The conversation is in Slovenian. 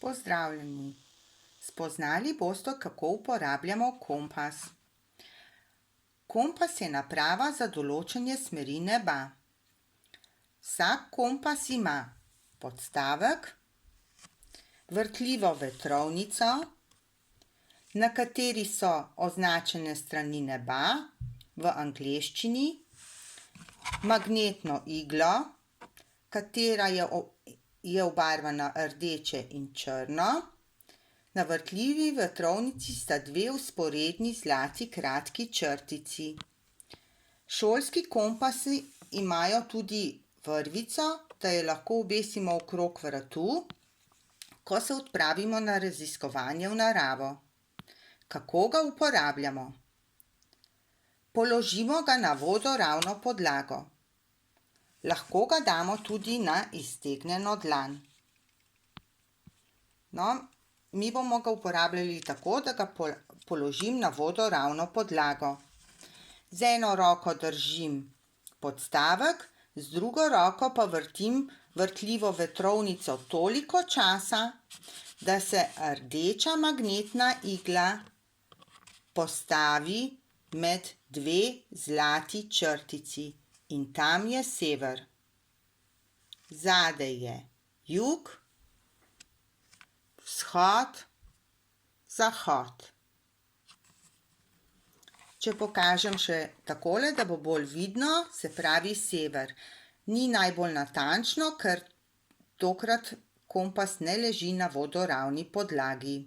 Pozdravljeni! Spoznali boste, kako uporabljamo kompas. Kompas je naprava za določanje smeri neba. Vsak kompas ima podstavek, vrtljivo vetrovnico, na kateri so označene strani neba v angleščini, magnetno iglo, katera je obarvana rdeče in črno. Na vrtljivi vetrovnici sta dve vzporedni zlati kratki črtici. Šolski kompasi imajo tudi vrvico, da jo lahko obesimo okrog vratu, ko se odpravimo na raziskovanje v naravo. Kako ga uporabljamo? Položimo ga na vodoravno podlago. Lahko ga damo tudi na iztegnjeno dlan. Mi bomo ga uporabljali tako, da ga položim na vodoravno podlago. Z eno roko držim podstavek, z drugo roko pa vrtim vrtljivo vetrovnico toliko časa, da se rdeča magnetna igla postavi med dve zlati črtici. In tam je sever. Zadaj je jug, vzhod, zahod. Če pokažem še takole, da bo bolj vidno, se pravi sever. Ni najbolj natančno, ker tokrat kompas ne leži na vodoravni podlagi.